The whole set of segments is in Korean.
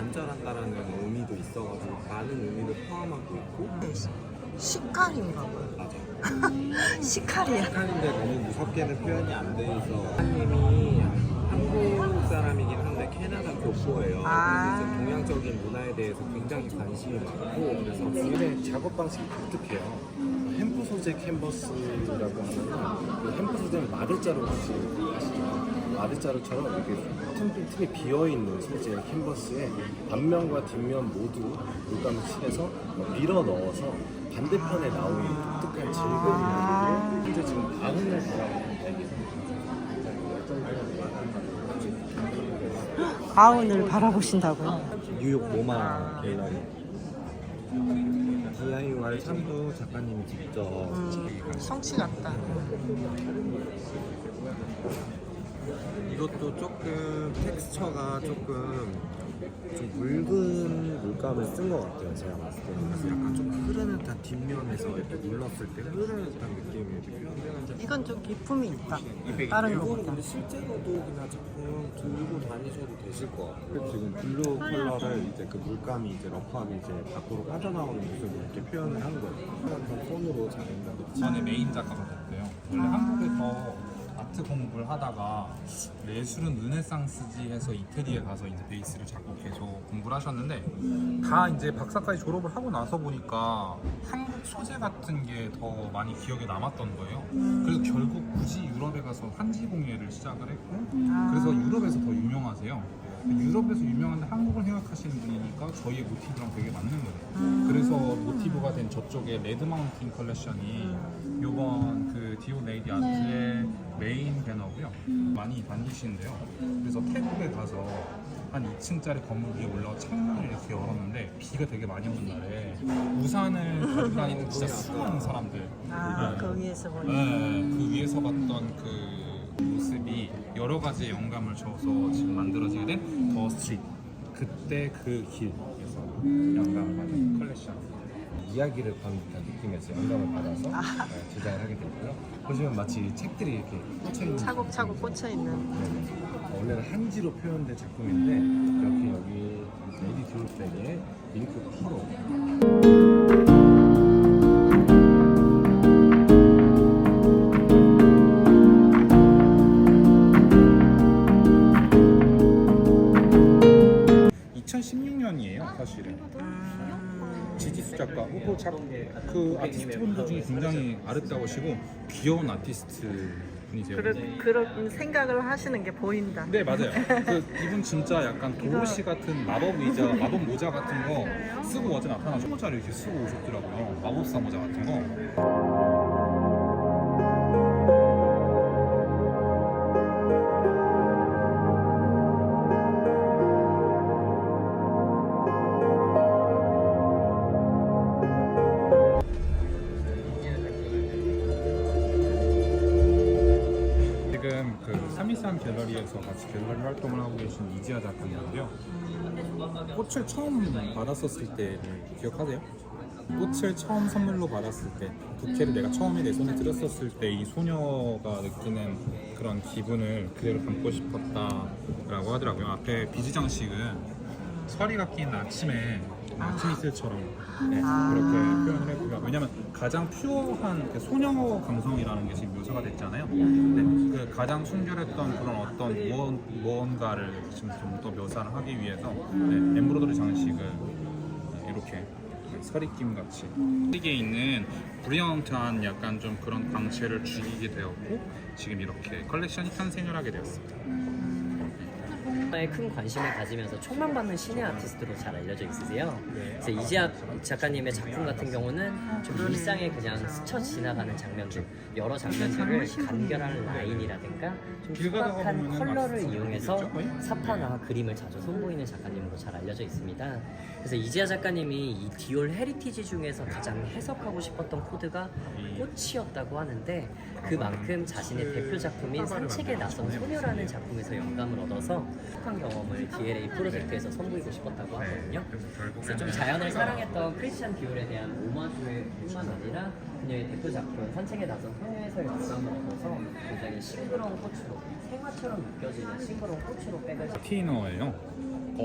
간절한다라는 의미도 있어가지고 많은 의미를 포함하고 있고. 시칼인가 봐. 맞아. 시칼이야. 시칼인데 너무 무섭게는 표현이 안 돼 있어. 사장님이 한국 사람이긴 한데 캐나다 교포예요. 아. 그래서 이제 동양적인 문화에 대해서 굉장히 관심이 많고 그래서 굉장히 작업 방식이 독특해요. 햄프 소재 캔버스라고 하면 그 햄프 소재는 마대자루 혹시 아시죠? 마대자루처럼 이렇게 틈이 비어 있는 소재의 캔버스에 앞면과 뒷면 모두 물감을 칠해서 밀어 넣어서 반대편에 나오는 독특한 질감이 현재 지금 바운을 아운을 바라보신다고요? 뉴욕 모마 갤러리. DIY 참도 작가님이 직접 성취 같다. 이것도 조금 텍스처가 조금 좀 묽은 물감을 쓴 것 같아요. 제가 봤을 때. 그래서 약간 좀 흐르는 듯한 뒷면에서 이렇게 눌렀을 때 흐르는 듯한 느낌이 이렇게 표현되는. 이건 좀 기품이 있다. 다른 이거는 거보다. 근데 실제로도 그냥 작품 들고 다니셔도 되실 것 같아요. 지금 블루 컬러를 이제 그 물감이 이제 러프하게 이제 밖으로 빠져나오는 모습을 이렇게 표현을 한 거예요. 한번 손으로 작업을. 전에 메인 작가가 됐대요. 원래 한국에서 아트 공부를 하다가 예술은 르네상스지 해서 이태리에 가서 이제 베이스를 잡고 계속 공부를 하셨는데 다 이제 박사까지 졸업을 하고 나서 보니까 한국 소재 같은 게 더 많이 기억에 남았던 거예요. 그래서 결국 굳이 유럽에 가서 한지 공예를 시작을 했고 그래서 유럽에서 더 유명하세요. 유럽에서 유명한데 한국을 생각하시는 분이니까 저희의 모티브랑 되게 맞는 거예요. 그래서 모티브가 된 저쪽에 레드 마운틴 컬렉션이 요번 그 디오 네이디 아트의 메인 배너고요. 많이 다니시는데요. 그래서 태국에 가서 한 2층짜리 건물 위에 올라와 창문을 이렇게 열었는데 비가 되게 많이 오는 날에 우산을 가지고 다니는 진짜 수많은 사람들. 그 위에서 보니. 네, 그 위에서 봤던 그 모습이 여러 가지의 영감을 줘서 지금 만들어지게 된 더 스트리트, 그때 그 길에서 영감을 받은 컬렉션. 이야기를 건 듯한 느낌에서 영감을 받아서 제작을 하게 됐고요. 보시면 마치 책들이 이렇게 꽂혀있는 차곡차곡 꽂혀 있는. 원래는 한지로 표현된 작품인데 이렇게 여기 레디 듀백의 밍크 펄로 사실은 지지수 작가, 호호 그 아티스트 분들 중에 굉장히 아름다우시고 귀여운 아티스트 분이세요. 그런 생각을 하시는 게 보인다. 네 맞아요. 그 이분 진짜 약간 도로시 같은 마법 의자, 마법 모자 같은 거 쓰고 어제 나타나서 모자를 이렇게 쓰고 오셨더라고요. 마법사 모자 같은 거. 지금 그 323 갤러리에서 같이 갤러리 활동을 하고 계신 이지아 작가님인데요. 꽃을 처음 받았었을 때를 기억하세요? 꽃을 처음 선물로 받았을 때, 부케를 내가 처음에 내 손에 들었었을 때 이 소녀가 느끼는 그런 기분을 그대로 담고 싶었다라고 하더라고요. 앞에 비즈 장식은 서리가 낀 아침에 아침 이슬처럼 네, 그렇게 표현을 했고요. 왜냐면 가장 퓨어한 그 소녀 감성이라는 게 지금 묘사가 됐잖아요. 네, 그 가장 순결했던 그런 어떤 무언가를 지금 좀 더 묘사를 하기 위해서 네, 엠브로더리 장식을 이렇게 서리김 같이 이게 있는 브리언트한 약간 좀 그런 광채를 죽이게 되었고 지금 이렇게 컬렉션이 탄생을 하게 되었습니다. 에 큰 관심을 가지면서 총만 받는 신의 아티스트로 잘 알려져 있으세요. 그래서 이지아 작가님의 작품 같은 경우는 좀 일상에 그냥 스쳐 지나가는 장면들, 여러 장면들을 간결한 라인이라든가 좀 소박한 컬러를 이용해서 사파나 그림을 자주 선보이는 작가님으로 잘 알려져 있습니다. 그래서 이지아 작가님이 이 디올 헤리티지 중에서 가장 해석하고 싶었던 코드가 꽃이었다고 하는데 그만큼 자신의 대표 작품인 산책에 나선 소녀라는 작품에서 영감을 얻어서 행복한 경험을 DLA 프로젝트에서 선보이고 싶었다고 하거든요. 그래서 좀 자연을 사랑했던 크리스찬 디올에 대한 오마주의 뿐만 아니라 그녀의 대표 작품 산책에 나선 소녀에서의 영감을 얻어서 굉장히 싱그러운 꽃으로 생화처럼 느껴지는 싱그러운 꽃으로 백을 티너예요.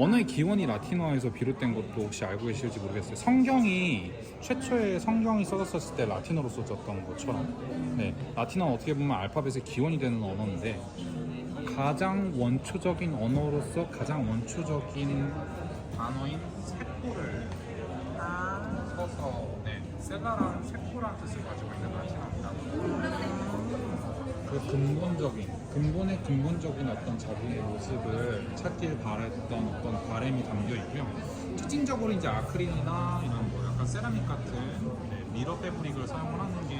언어의 기원이 라틴어에서 비롯된 것도 혹시 알고 계실지 모르겠어요. 최초의 성경이 써졌을 때 라틴어로 써졌던 것처럼, 네, 라틴어는 어떻게 보면 알파벳의 기원이 되는 언어인데 가장 원초적인 언어로서 가장 원초적인 단어인 세코를 써서, 네, 세가라는 세코라는 뜻을 가지고 있는 라틴어입니다. 그 근본적인 어떤 자기의 모습을 찾길 바랬던 어떤 바람이 담겨 있고요. 특징적으로 이제 아크릴이나 이런 뭐 약간 세라믹 같은, 네, 미러 패브릭을 사용을 하는 게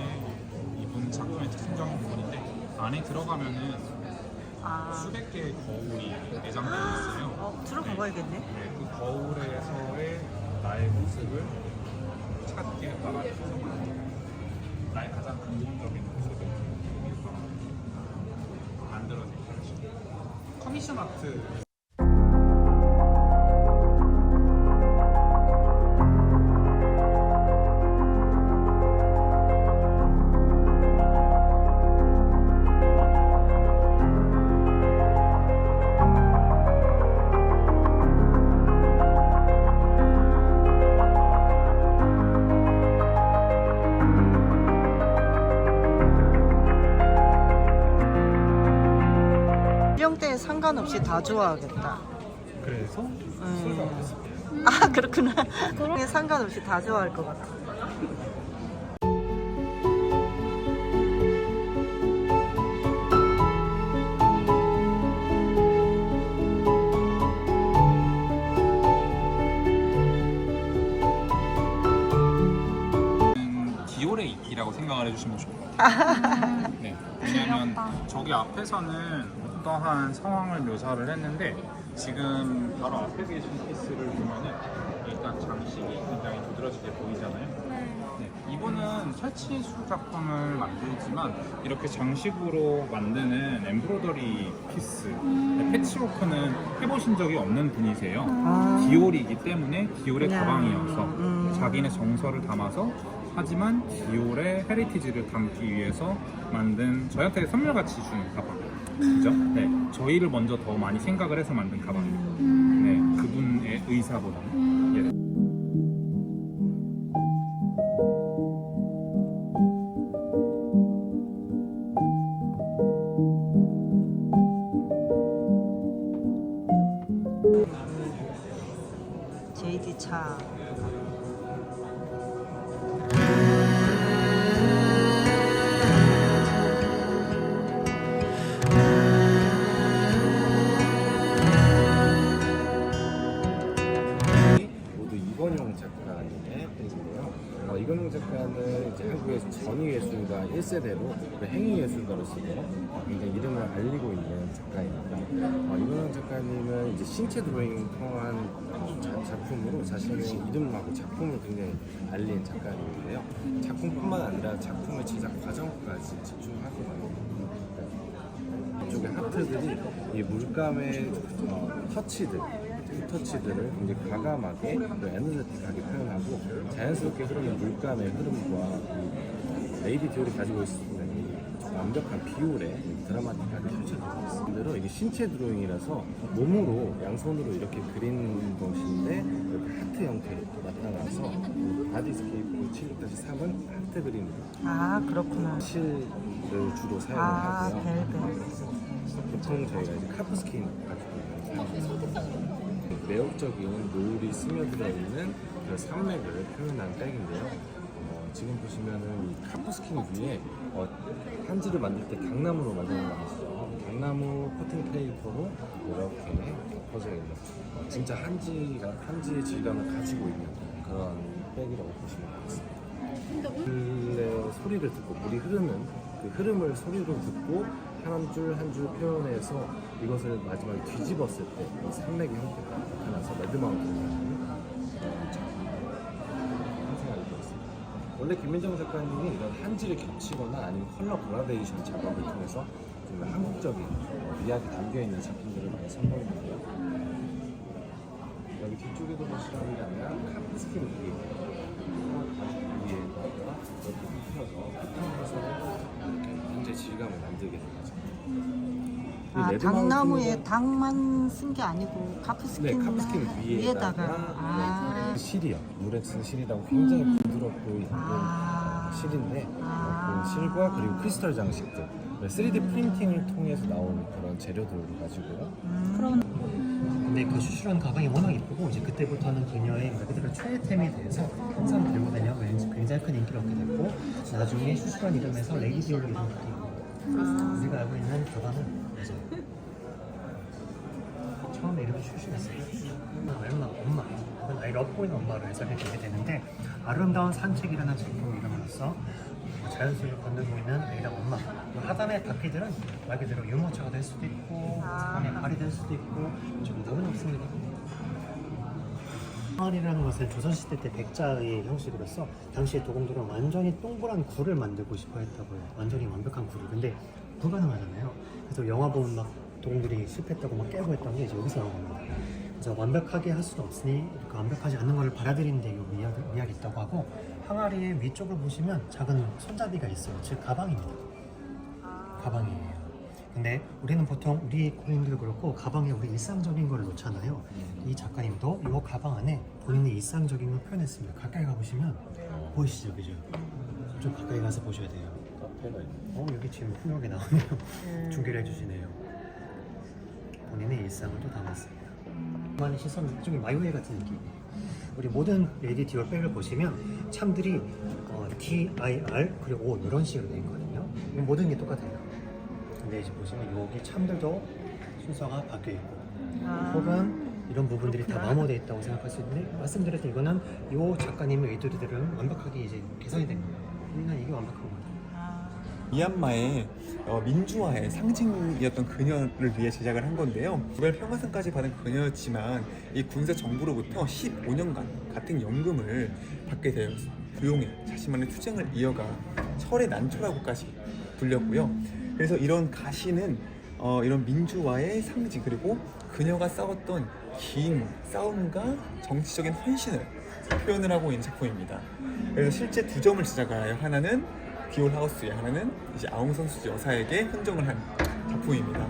이분 작품의 특징적인 부분인데, 안에 들어가면은 수백 개의 거울이 내장되어 있어요. 들어가 봐야겠네. 네, 그 거울에서의 나의 모습을 찾게 나가면서 나의 가장 근본적인 모습을 만들어진 거죠. 커미션 아트. 연령대에 상관없이 다 좋아하겠다. 그래서 아 그렇구나. 그에 상관없이 다 좋아할 것 같아. 기호레이라고 생각을 해주시면 좋을 것 같아요. 네, 왜냐하면 저기 앞에서는 어떠한 상황을 묘사를 했는데 지금 바로 앞에 계신 피스를 보면은 일단 장식이 굉장히 두드러지게 보이잖아요. 네, 이분은 설치예술 작품을 만들지만 이렇게 장식으로 만드는 엠브로더리 피스, 네, 패치워크는 해보신 적이 없는 분이세요. 디올이기 때문에 디올의 가방이어서 자기네 정서를 담아서, 하지만 디올의 헤리티지를 담기 위해서 만든, 저희한테 선물같이 준 가방이죠. 네, 저희를 먼저 더 많이 생각을 해서 만든 가방입니다. 네, 그분의 의사보다는. 예. JD 차. 모두 이건용 작가님의 펜인데요. 이건용 작가는 이제 한국의 전위예술가 1세대로 행위예술가로서 굉장히 이름을 알리고 있는 작가입니다. 이건용 작가님은 이제 신체 드로잉 통한 작품으로 자신의 이름하고 작품을 굉장히 알린 작가님인데요. 작품뿐만 아니라 작품의 제작 과정까지 집중하고 이쪽에 하트들이 이 물감의 터치들, 터치들을 굉장히 과감하게 에너제틱하게 표현하고 자연스럽게 흐르는 물감의 흐름과 이 레이디 디올이 가지고 있는 이 완벽한 비율에 드라마틱하게 펼쳐지고 있습니다. 이게 신체 드로잉이라서 몸으로 양손으로 이렇게 그린 것인데 이렇게 하트 형태로 나타나서 바디스케이프 7-3은 하트 그림으로 아 그렇구나. 실을 주로 사용을 하고요. 벨벳. 보통 저희가 이제 카프스킨 가지고 있는 매혹적인 노을이 스며들어 있는 그 산맥을 표현한 백인데요. 지금 보시면은 이 카프스킨 위에 한지를 만들 때 강나무로 만드는 거 아시죠? 강나무 코팅 페이퍼로 이렇게 덮어져 있는 진짜 한지의 질감을 가지고 있는 그런 백이라고 보시면 되겠습니다. 물의 소리를 듣고 물이 흐르는 그 흐름을 소리로 듣고 한 줄 한 줄 표현해서 이것을 마지막에 뒤집었을 때 이 산맥의 형태가 나타나서 레드마운틴이라는 형상을 이루었습니다. 원래 김민정 작가님이 이런 한지를 겹치거나 아니면 컬러 그라데이션 작업을 통해서 좀 한국적인 미학이 담겨있는 작품들을 많이 선보이는데요. 여기 뒤쪽에도 보시면 카프스킨 위에 위에다가 이렇게 펴서 피팅해서 이렇게 현재 질감을 만들게 된 거죠. 아, 레드 당나무에 마운틴은- 당만 쓴 게 아니고 카프스킨 네, 카프스킨 위에다가 아, 실이요. 물에 쓴 실이라고 굉장히 부드럽고 있는 아. 실인데 아. 그 실과 그리고 크리스탈 장식들 3D 프린팅을 통해서 나온 그런 재료들을 가지고 근데 그 슈슈란 가방이 워낙 이쁘고 이제 그때부터는 그녀의 말 그대로 최애템이 돼서 항상 들고 다녀 굉장히 큰 인기를 얻게 됐고 나중에 슈슈란 이름에서 레이디 디올로 이름을 바뀌고 우리가 알고 있는 가방은 맞아요. 처음에 이름이 슈슈였어요. 얼마나 엄마, 아이를 업고 있는 엄마를 해석해 주게 되는데 아름다운 산책이라는 제품 이름으로써 자연스레 건너고 있는 아이랑 엄마. 하단의 바퀴들은 말 그대로 유모차가 될 수도 있고 안에 발이 될 수도 있고 정답은 없습니다. 항아리라는 것은 조선시대 때 백자의 형식으로서 당시에 도공들은 완전히 동그란 굴을 만들고 싶어 했다고요. 완전히 완벽한 굴을. 근데 불가능하잖아요. 그래서 영화 보면 막 도공들이 실패했다고 막 깨고 했던 게 이제 여기서 나온 겁니다. 그래서 완벽하게 할 수는 없으니 이렇게 완벽하지 않는 것을 받아들이는 데 미학이 있다고 하고 항아리의 위쪽을 보시면 작은 손잡이가 있어요. 즉 가방입니다. 가방이에요. 근데 우리는 보통 우리 고객님들도 그렇고 가방에 우리 일상적인 걸 놓잖아요. 이 작가님도 이 가방 안에 본인의 일상적인 걸 표현했습니다. 가까이 가보시면 보이시죠, 그죠? 좀 가까이 가서 보셔야 돼요. 카페가 있는 여기 지금 훌륭하게 나오네요. 중계를 해주시네요. 본인의 일상을 또 담았습니다. 많은 시선, 좀 마이웨이 같은 느낌이에요. 우리 모든 레디 디올 백을 보시면 참들이 DIR 그리고 O 이런 식으로 되어 있거든요. 모든 게 똑같아요. 근데 이제 보시면 여기 참들도 순서가 바뀌어 있고 혹은 이런 부분들이 다 마모되어 있다고 생각할 수 있는데 말씀드렸던 이거는 이 작가님의 의도들은 완벽하게 이제 개선이 된 거예요. 그러니까 이게 완벽한 거예요. 미얀마의 민주화의 상징이었던 그녀를 위해 제작을 한 건데요. 노벨 평화상까지 받은 그녀였지만 이 군사 정부로부터 15년간 같은 연금을 받게 되어 부용해 자신만의 투쟁을 이어가 철의 난초라고까지 불렸고요. 그래서 이런 가시는 이런 민주화의 상징 그리고 그녀가 싸웠던 긴 싸움과 정치적인 헌신을 표현을 하고 있는 작품입니다. 그래서 실제 2점을 제작을 하여 하나는 디올 하우스에 하나는 이제 아웅산 수지 여사에게 헌정을 한 작품입니다.